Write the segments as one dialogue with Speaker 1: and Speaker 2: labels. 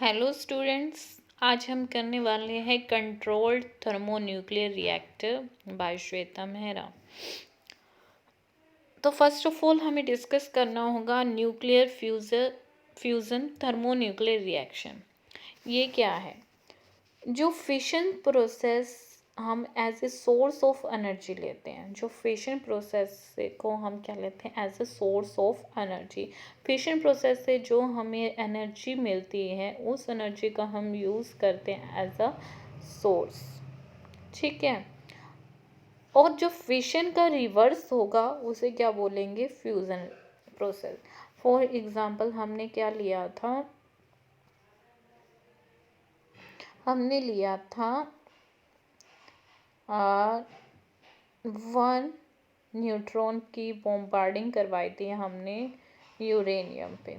Speaker 1: Hello students. आज हम करने वाले हैं controlled thermonuclear reactor by Shweta Mehra. तो फर्स्ट ऑफ ऑल हमें डिस्कस करना होगा न्यूक्लियर फ्यूज़न थर्मोन्यूक्लियर रिएक्शन। ये क्या है? जो फिशन प्रोसेस हम as a source of energy लेते हैं, जो फिशन प्रोसेस को हम क्या लेते हैं as a source of energy. Fission process से जो हमें एनर्जी मिलती है उस एनर्जी का हम यूज़ करते हैं एज अ सोर्स। ठीक है। और जो फिशन का रिवर्स होगा उसे क्या बोलेंगे? Fusion process. फॉर एग्जांपल हमने क्या लिया था? हमने लिया था 1 न्यूट्रॉन की बॉम्बार्डिंग करवाई थी हमने यूरेनियम पे।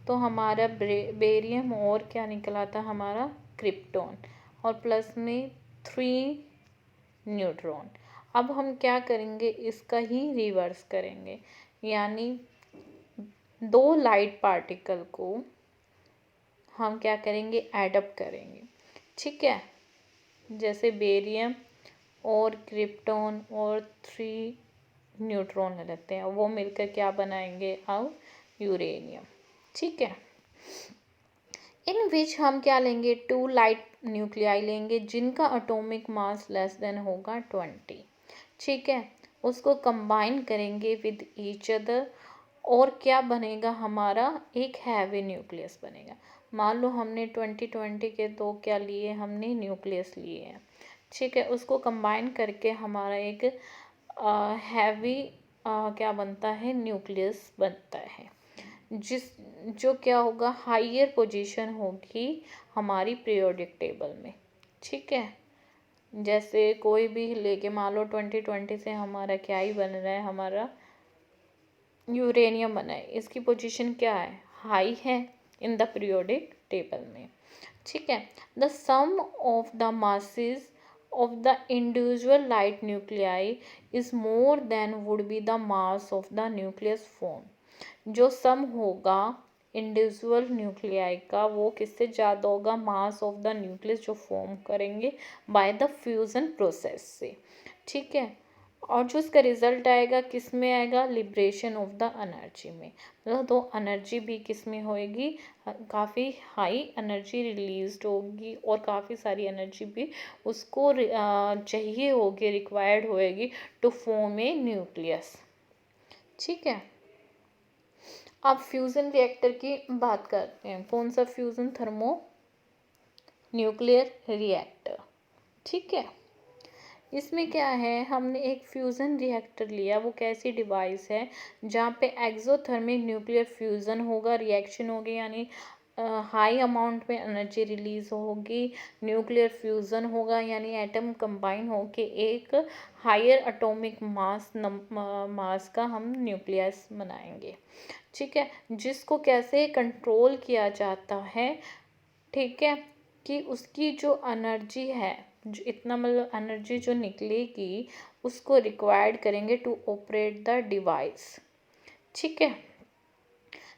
Speaker 1: तो हमारा बेरियम और क्या निकला था? हमारा क्रिप्टॉन, और प्लस में 3 न्यूट्रॉन। अब हम क्या करेंगे? इसका ही रिवर्स करेंगे, यानी 2 लाइट पार्टिकल को हम क्या करेंगे? एडअप करेंगे। ठीक है। जैसे बेरियम और क्रिप्टॉन और 3 न्यूट्रॉन रहते हैं, वो मिलकर क्या बनाएंगे? अब यूरेनियम। ठीक है। इन विच हम क्या लेंगे? 2 लाइट न्यूक्लियाई लेंगे जिनका एटॉमिक मास लेस देन होगा 20। ठीक है। उसको कंबाइन करेंगे विद ईच अदर, और क्या बनेगा? हमारा एक हैवी न्यूक्लियस बनेगा। मान लो हमने 20 के 2 क्या लिए? हमने न्यूक्लियस लिए हैं। ठीक है। उसको कंबाइन करके हमारा एक हैवी क्या बनता है? न्यूक्लियस बनता है, जो क्या होगा? हायर पोजीशन होगी हमारी पीरियोडिक टेबल में। ठीक है। जैसे कोई भी लेके मान लो 20 से हमारा क्या ही बन रहा है? हमारा यूरेनियम बना है। इसकी पोजीशन क्या है? हाई है इन द पीरियोडिक टेबल में। ठीक है। The sum of the masses of the individual light nuclei is more than would be the mass of the nucleus formed. जो सम होगा इंडिविजुअल न्यूक्लियाई का, वो किससे ज़्यादा होगा? मास ऑफ द न्यूक्लियस जो फॉर्म करेंगे बाय द फ्यूज़न प्रोसेस से। ठीक है। और जो इसका रिजल्ट आएगा किस में आएगा? लिबरेशन ऑफ द एनर्जी में। मतलब तो एनर्जी भी किस में होएगी? काफ़ी हाई एनर्जी रिलीज होगी, और काफ़ी सारी एनर्जी भी उसको चाहिए होगी, रिक्वायर्ड होएगी टू फॉर्म ए न्यूक्लियस। ठीक है। अब फ्यूज़न रिएक्टर की बात करते हैं। कौन सा फ्यूज़न? Thermo nuclear reactor. ठीक है। इसमें क्या है? हमने एक फ्यूज़न रिएक्टर लिया। वो कैसी डिवाइस है? जहाँ पे एक्सोथर्मिक न्यूक्लियर फ्यूज़न होगा, रिएक्शन होगी, यानी हाई अमाउंट में एनर्जी रिलीज होगी। न्यूक्लियर फ्यूज़न होगा, यानी एटम कंबाइन होके एक हायर एटॉमिक मास का हम न्यूक्लियस बनाएंगे। ठीक है। जिसको कैसे कंट्रोल किया जाता है? ठीक है। कि उसकी जो एनर्जी है, जो इतना मतलब एनर्जी जो निकलेगी उसको रिक्वायर्ड करेंगे टू ऑपरेट द डिवाइस। ठीक है।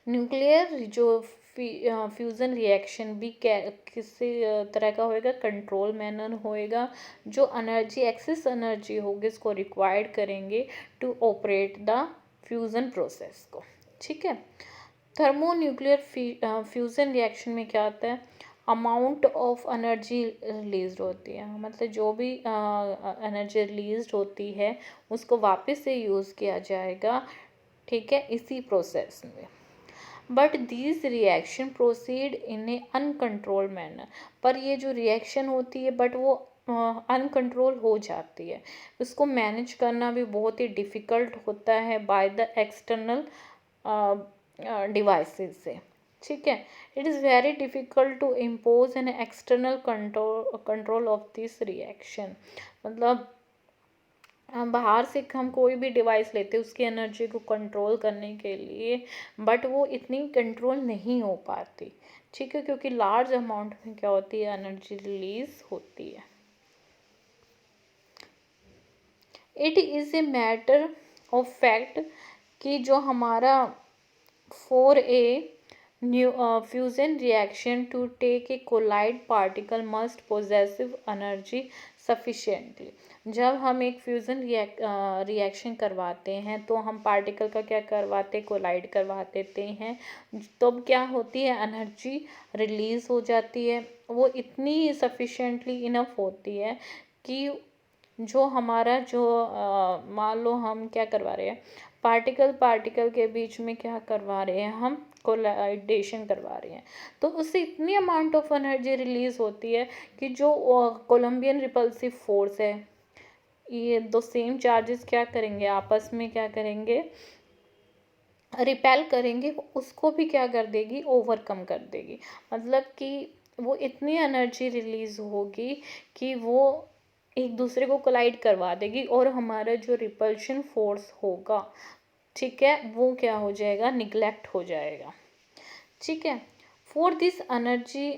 Speaker 1: न्यूक्लियर जो फ्यूज़न रिएक्शन भी किसी तरह का होएगा? कंट्रोल मैनर होएगा। जो एनर्जी एक्सेस एनर्जी होगी इसको रिक्वायर्ड करेंगे to operate the fusion process को। ठीक है। थर्मोन्यूक्लियर फ्यूज़न रिएक्शन में क्या होता है? अमाउंट ऑफ एनर्जी रिलीज होती है, मतलब जो भी एनर्जी रिलीज होती है उसको वापस से यूज़ किया जाएगा। ठीक है। इसी प्रोसेस में but this reaction proceed in A uncontrolled manner. पर ये जो रिएक्शन होती है बट वो अनकंट्रोल हो जाती है। उसको मैनेज करना भी बहुत ही डिफ़िकल्ट होता है बाय द एक्सटर्नल डिवाइसेस से। ठीक है। It is very difficult to impose an external control of this reaction. मतलब बाहर से हम कोई भी डिवाइस लेते हैं उसकी एनर्जी को कंट्रोल करने के लिए, बट वो इतनी कंट्रोल नहीं हो पाती। ठीक है। क्योंकि लार्ज अमाउंट में क्या होती है? एनर्जी रिलीज होती है। It is a matter of fact कि जो हमारा 4A fusion reaction to take a collide particle must possessive energy sufficiently. जब हम एक फ्यूज़न रिएक्शन करवाते हैं तो हम पार्टिकल का क्या करवाते, कोलाइड करवा देते हैं। तब क्या होती है, एनर्जी रिलीज़ हो जाती है। वो इतनी सफिशेंटली इनफ होती है कि जो हमारा जो मान लो हम क्या करवा रहे हैं, पार्टिकल के बीच में क्या करवा रहे हैं, हम कोलाइडेशन करवा रहे हैं, तो उससे इतनी अमाउंट ऑफ एनर्जी रिलीज होती है कि जो कोलम्बियन रिपल्सिव फोर्स है, ये दो सेम चार्जेस क्या करेंगे, आपस में क्या करेंगे, रिपेल करेंगे, उसको भी क्या कर देगी, ओवरकम कर देगी। मतलब कि वो इतनी एनर्जी रिलीज होगी कि वो एक दूसरे को कोलाइड करवा देगी और हमारा जो रिपल्शन फोर्स होगा, ठीक है, वो क्या हो जाएगा, निगलेक्ट हो जाएगा। ठीक है, फॉर दिस एनर्जी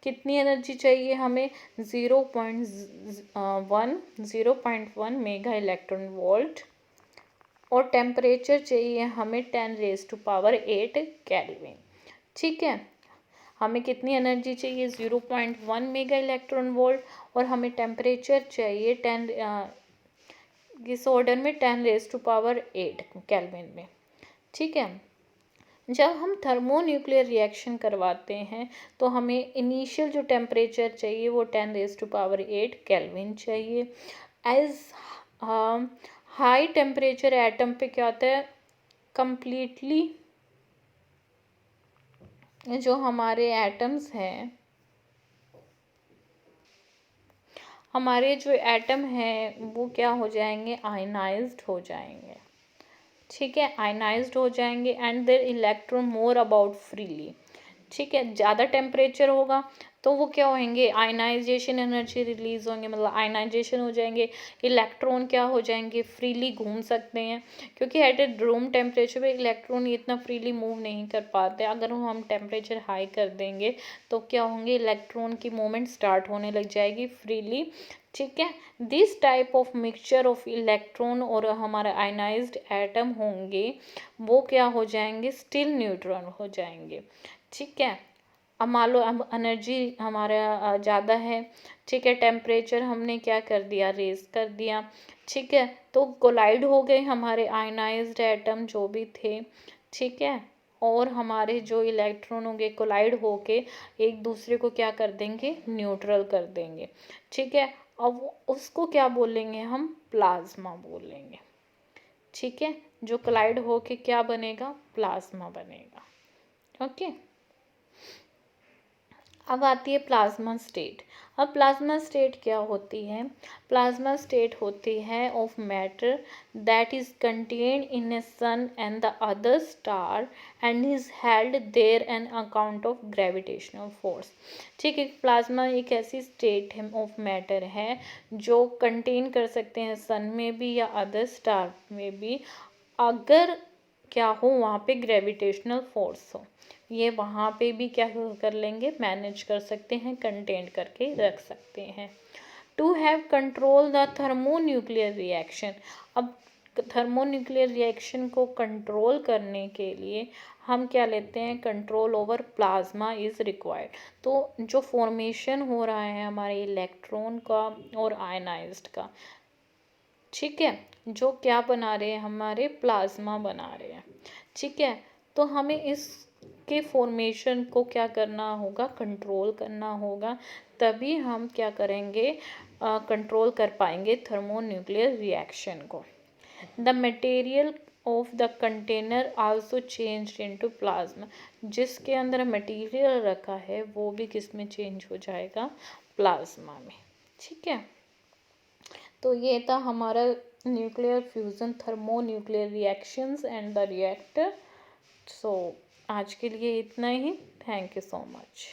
Speaker 1: कितनी एनर्जी चाहिए हमें, 0.1 मेगा इलेक्ट्रॉन वोल्ट, और टेम्परेचर चाहिए हमें 10⁸ केल्विन। ठीक है, हमें कितनी एनर्जी चाहिए, 0.1 मेगा इलेक्ट्रॉन वोल्ट, और हमें टेम्परेचर चाहिए 10 इस ऑर्डर में 10⁸ केल्विन में। ठीक है, जब हम थर्मोन्यूक्लियर रिएक्शन करवाते हैं तो हमें इनिशियल जो टेम्परेचर चाहिए वो 10⁸ केल्विन चाहिए। एज हाई टेम्परेचर एटम पे क्या होता है, कंप्लीटली जो हमारे एटम्स हैं, हमारे जो एटम हैं वो क्या हो जाएंगे, आयनाइज्ड हो जाएंगे। ठीक है, आयनाइज्ड हो जाएंगे and there electron more about freely. ठीक है, ज़्यादा टेम्परेचर होगा तो वो क्या होंगे, आयनाइजेशन एनर्जी रिलीज होंगे, मतलब आयनाइजेशन हो जाएंगे, इलेक्ट्रॉन क्या हो जाएंगे, फ्रीली घूम सकते हैं, क्योंकि एट ए रूम टेम्परेचर पे इलेक्ट्रॉन इतना फ्रीली मूव नहीं कर पाते। अगर हम टेम्परेचर हाई कर देंगे तो क्या होंगे, इलेक्ट्रॉन की मूवमेंट स्टार्ट होने लग जाएगी फ्रीली। ठीक है, this type of mixture of electron और हमारा आयनाइज्ड एटम होंगे, वो क्या हो जाएंगे, स्टिल न्यूट्रॉन हो जाएंगे। ठीक है, अब मान लो अब एनर्जी हमारा ज़्यादा है, ठीक है, टेम्परेचर हमने क्या कर दिया, रेज कर दिया। ठीक है, तो कोलाइड हो गए हमारे आयनाइज्ड एटम जो भी थे। ठीक है, और हमारे जो इलेक्ट्रॉन होंगे कोलाइड होके एक दूसरे को क्या कर देंगे, न्यूट्रल कर देंगे। ठीक है, अब उसको क्या बोलेंगे हम, प्लाज्मा बोलेंगे। ठीक है, जो कोलाइड होके क्या बनेगा, प्लाज्मा बनेगा। ओके, अब आती है प्लाज्मा स्टेट। अब प्लाज्मा स्टेट क्या होती है, प्लाज्मा स्टेट होती है of matter that is contained in a sun and the other star and is held there an account of gravitational force. ठीक है, प्लाज्मा एक ऐसी स्टेट है ऑफ मैटर है जो कंटेन कर सकते हैं सन में भी या अदर स्टार में भी, अगर क्या हो वहाँ पे ग्रेविटेशनल फोर्स हो, ये वहाँ पे भी क्या कर लेंगे, मैनेज कर सकते हैं, कंटेन करके रख सकते हैं। To have control the thermonuclear reaction. अब थर्मोन्यूक्लियर रिएक्शन को कंट्रोल करने के लिए हम क्या लेते हैं, control over plasma is required. तो जो फॉर्मेशन हो रहा है हमारे इलेक्ट्रॉन का और आयनाइज्ड का, ठीक है, जो क्या बना रहे हैं, हमारे प्लाज्मा बना रहे हैं। ठीक है, तो हमें इस के फॉर्मेशन को क्या करना होगा, कंट्रोल करना होगा, तभी हम क्या करेंगे, कंट्रोल कर पाएंगे थर्मोन्यूक्लियर रिएक्शन को। The material of the container also change into plasma. जिसके अंदर मटेरियल रखा है वो भी किस में चेंज हो जाएगा, प्लाज्मा में। ठीक है, तो ये था हमारा nuclear fusion thermonuclear reactions and the reactor. So आज के लिए इतना ही, थैंक यू सो मच।